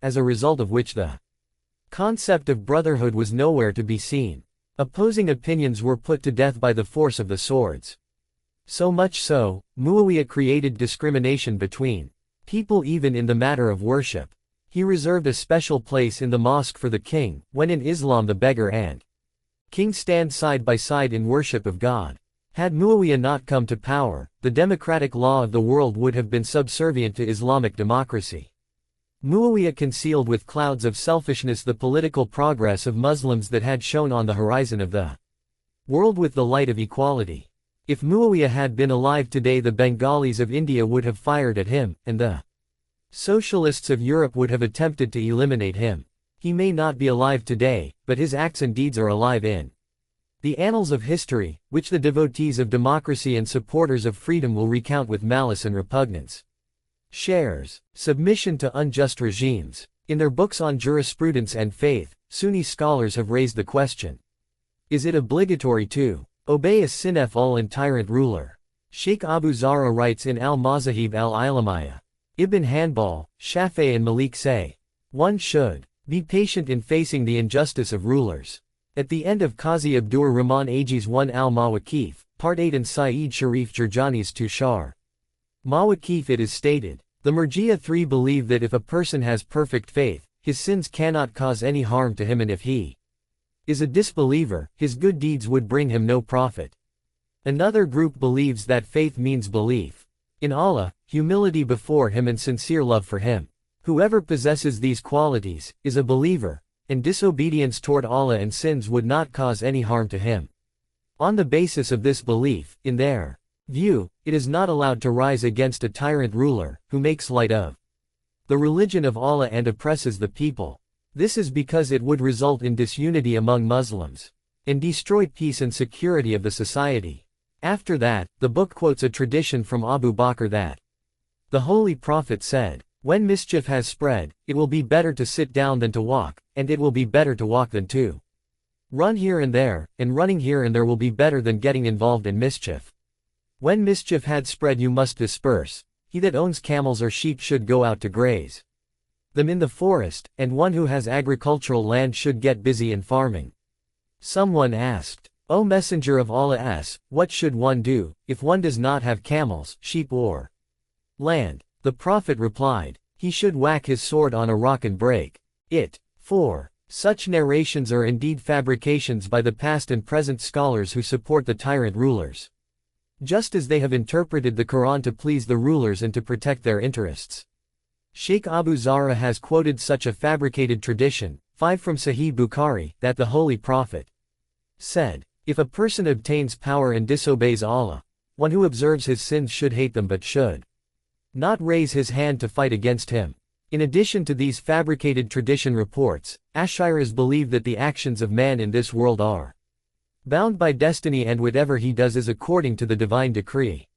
as a result of which the concept of brotherhood was nowhere to be seen. Opposing opinions were put to death by the force of the swords. So much so, Muawiyah created discrimination between people even in the matter of worship. He reserved a special place in the mosque for the king, when in Islam the beggar and king stand side by side in worship of God. Had Muawiyah not come to power, the democratic law of the world would have been subservient to Islamic democracy. Muawiyah concealed with clouds of selfishness the political progress of Muslims that had shone on the horizon of the world with the light of equality. If Muawiyah had been alive today, the Bengalis of India would have fired at him, and the socialists of Europe would have attempted to eliminate him. He may not be alive today, but his acts and deeds are alive in the annals of history, which the devotees of democracy and supporters of freedom will recount with malice and repugnance. Shares. Submission to unjust regimes. In their books on jurisprudence and faith, Sunni scholars have raised the question: is it obligatory to obey a sinful and tyrant ruler? Sheikh Abu Zahra writes in Al-Mazahib al-Ilamiyah. Ibn Hanbal, Shafi'i and Malik say, one should be patient in facing the injustice of rulers. At the end of Qazi Abdur Rahman Aji's 1 al-Mawaqif, Part 8 and Sa'id Sharif Jurjani's Tushar Mawaqif, it is stated, the Murji'a 3 believe that if a person has perfect faith, his sins cannot cause any harm to him, and if he is a disbeliever, his good deeds would bring him no profit. Another group believes that faith means belief in Allah, humility before Him and sincere love for Him. Whoever possesses these qualities is a believer, and disobedience toward Allah and sins would not cause any harm to him. On the basis of this belief, in their view, it is not allowed to rise against a tyrant ruler, who makes light of the religion of Allah and oppresses the people. This is because it would result in disunity among Muslims, and destroy peace and security of the society. After that, the book quotes a tradition from Abu Bakr that the Holy Prophet said, when mischief has spread, it will be better to sit down than to walk, and it will be better to walk than to run here and there, and running here and there will be better than getting involved in mischief. When mischief had spread, you must disperse. He that owns camels or sheep should go out to graze them in the forest, and one who has agricultural land should get busy in farming. Someone asked, O Messenger of Allah, what should one do, if one does not have camels, sheep or land? The Prophet replied, he should whack his sword on a rock and break it. 4. Such narrations are indeed fabrications by the past and present scholars who support the tyrant rulers, just as they have interpreted the Quran to please the rulers and to protect their interests. Sheikh Abu Zahra has quoted such a fabricated tradition, 5 from Sahih Bukhari, that the Holy Prophet said, if a person obtains power and disobeys Allah, one who observes his sins should hate them but should not raise his hand to fight against him. In addition to these fabricated tradition reports, Ash'aris believe that the actions of man in this world are bound by destiny and whatever he does is according to the divine decree.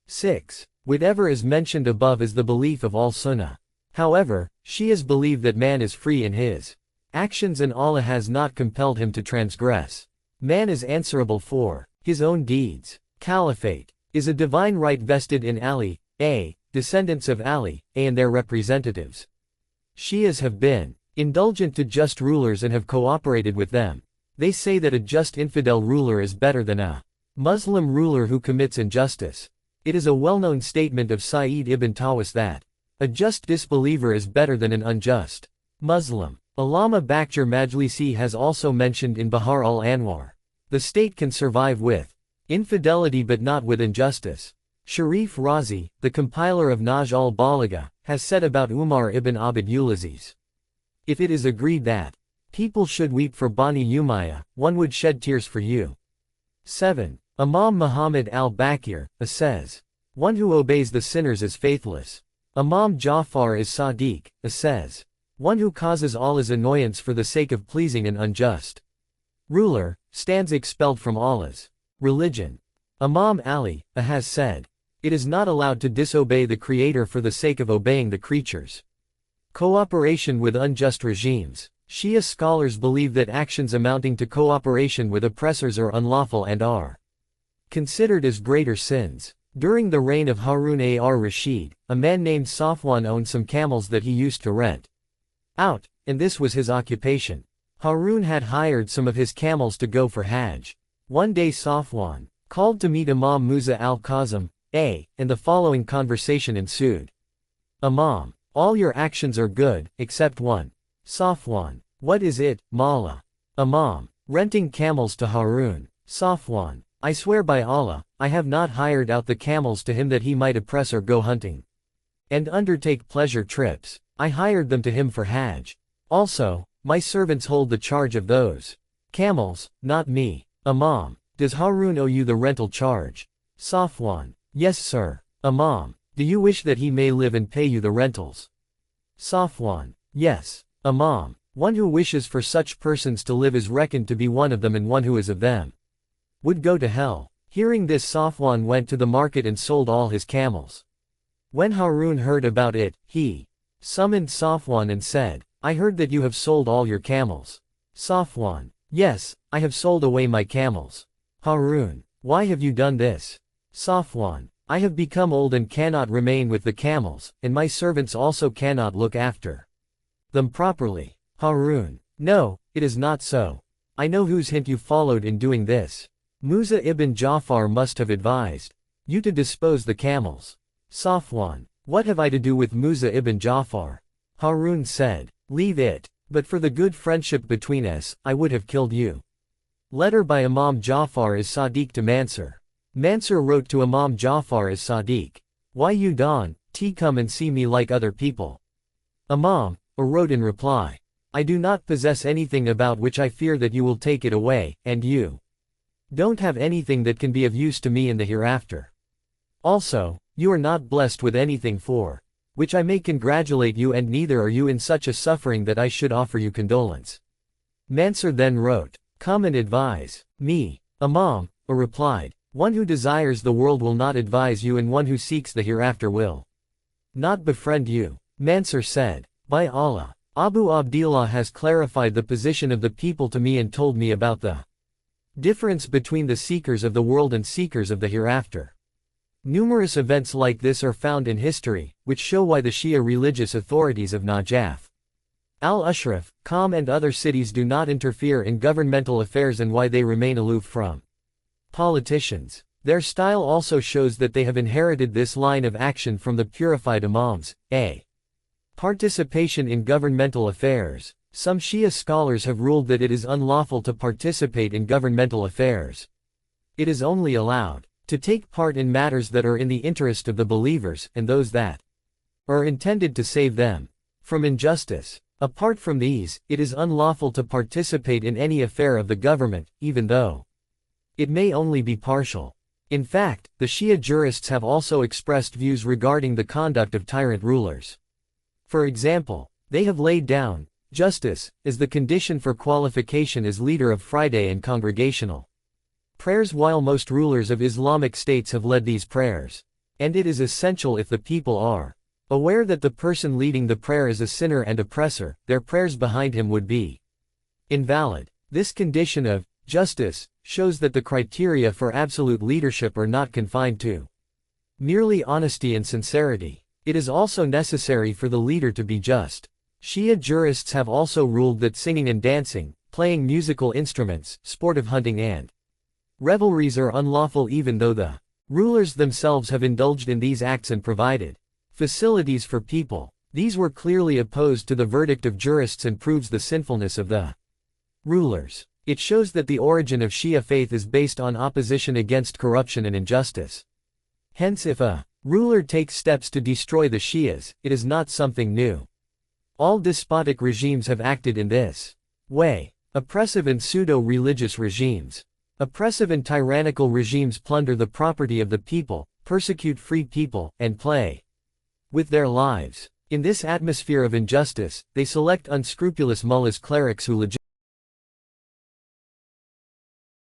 6. Whatever is mentioned above is the belief of all Sunnah. However, Shias believe that man is free in his actions and Allah has not compelled him to transgress. Man is answerable for his own deeds. Caliphate is a divine right vested in Ali, descendants of Ali, and their representatives. Shias have been indulgent to just rulers and have cooperated with them. They say that a just infidel ruler is better than a Muslim ruler who commits injustice. It is a well-known statement of Sa'id ibn Tawas that a just disbeliever is better than an unjust Muslim. Allama Bakhtir Majlisi has also mentioned in Bahar al-Anwar, the state can survive with infidelity but not with injustice. Sharif Razi, the compiler of Naj al-Balagha, has said about Umar ibn Abd al-Aziz, if it is agreed that people should weep for Bani Umayyah, one would shed tears for you. 7. Imam Muhammad al-Baqir says, one who obeys the sinners is faithless. Imam Ja'far is Sadiq says, one who causes Allah's annoyance for the sake of pleasing an unjust ruler stands expelled from Allah's religion. Imam Ali has said, it is not allowed to disobey the Creator for the sake of obeying the creatures. Cooperation with unjust regimes. Shia scholars believe that actions amounting to cooperation with oppressors are unlawful and are considered as greater sins. During the reign of Harun ar-Rashid, a man named Safwan owned some camels that he used to rent. out, and this was his occupation. Harun had hired some of his camels to go for Hajj. One day Safwan called to meet Imam Musa al-Kazim, and the following conversation ensued. Imam, all your actions are good, except one. Safwan, what is it, Mawla? Imam, renting camels to Harun. Safwan, I swear by Allah, I have not hired out the camels to him that he might oppress or go hunting and undertake pleasure trips. I hired them to him for Hajj. Also, my servants hold the charge of those camels, not me. Imam, does Harun owe you the rental charge? Safwan, yes sir. Imam, do you wish that he may live and pay you the rentals? Safwan, yes. Imam, one who wishes for such persons to live is reckoned to be one of them, and one who is of them would go to hell. Hearing this, Safwan went to the market and sold all his camels. When Harun heard about it, he summoned Safwan and said, I heard that you have sold all your camels. Safwan, yes, I have sold away my camels. Harun, why have you done this? Safwan, I have become old and cannot remain with the camels, and my servants also cannot look after them properly. Harun, no, it is not so. I know whose hint you followed in doing this. Musa ibn Ja'far must have advised you to dispose the camels. Safwan, what have I to do with Musa ibn Ja'far? Harun said, leave it, but for the good friendship between us, I would have killed you. Letter by Imam Ja'far as Sadiq to Mansur. Mansur wrote to Imam Ja'far as Sadiq, why you don, come and see me like other people. Imam wrote in reply, I do not possess anything about which I fear that you will take it away, and you don't have anything that can be of use to me in the hereafter. Also, you are not blessed with anything for which I may congratulate you, and neither are you in such a suffering that I should offer you condolence. Mansur then wrote, come and advise me. Imam replied, one who desires the world will not advise you, and one who seeks the hereafter will not befriend you. Mansur said, by Allah, Abu Abdillah has clarified the position of the people to me and told me about the difference between the seekers of the world and seekers of the hereafter. Numerous events like this are found in history, which show why the Shia religious authorities of Najaf, al-Ashraf, Qom and other cities do not interfere in governmental affairs, and why they remain aloof from politicians. Their style also shows that they have inherited this line of action from the purified Imams. Participation in governmental affairs. Some Shia scholars have ruled that it is unlawful to participate in governmental affairs. It is only allowed to take part in matters that are in the interest of the believers, and those that are intended to save them from injustice. Apart from these, it is unlawful to participate in any affair of the government, even though it may only be partial. In fact, the Shia jurists have also expressed views regarding the conduct of tyrant rulers. For example, they have laid down justice as the condition for qualification as leader of Friday and congregational prayers, while most rulers of Islamic states have led these prayers. And it is essential, if the people are aware that the person leading the prayer is a sinner and oppressor, their prayers behind him would be invalid. This condition of justice shows that the criteria for absolute leadership are not confined to merely honesty and sincerity. It is also necessary for the leader to be just. Shia jurists have also ruled that singing and dancing, playing musical instruments, sportive hunting and revelries are unlawful, even though the rulers themselves have indulged in these acts and provided facilities for people. These were clearly opposed to the verdict of jurists and proves the sinfulness of the rulers. It shows that the origin of Shia faith is based on opposition against corruption and injustice. Hence, if a ruler takes steps to destroy the Shias, it is not something new. All despotic regimes have acted in this way. Oppressive and pseudo-religious regimes. Oppressive and tyrannical regimes plunder the property of the people, persecute free people, and play with their lives. In this atmosphere of injustice, they select unscrupulous mullahs, clerics who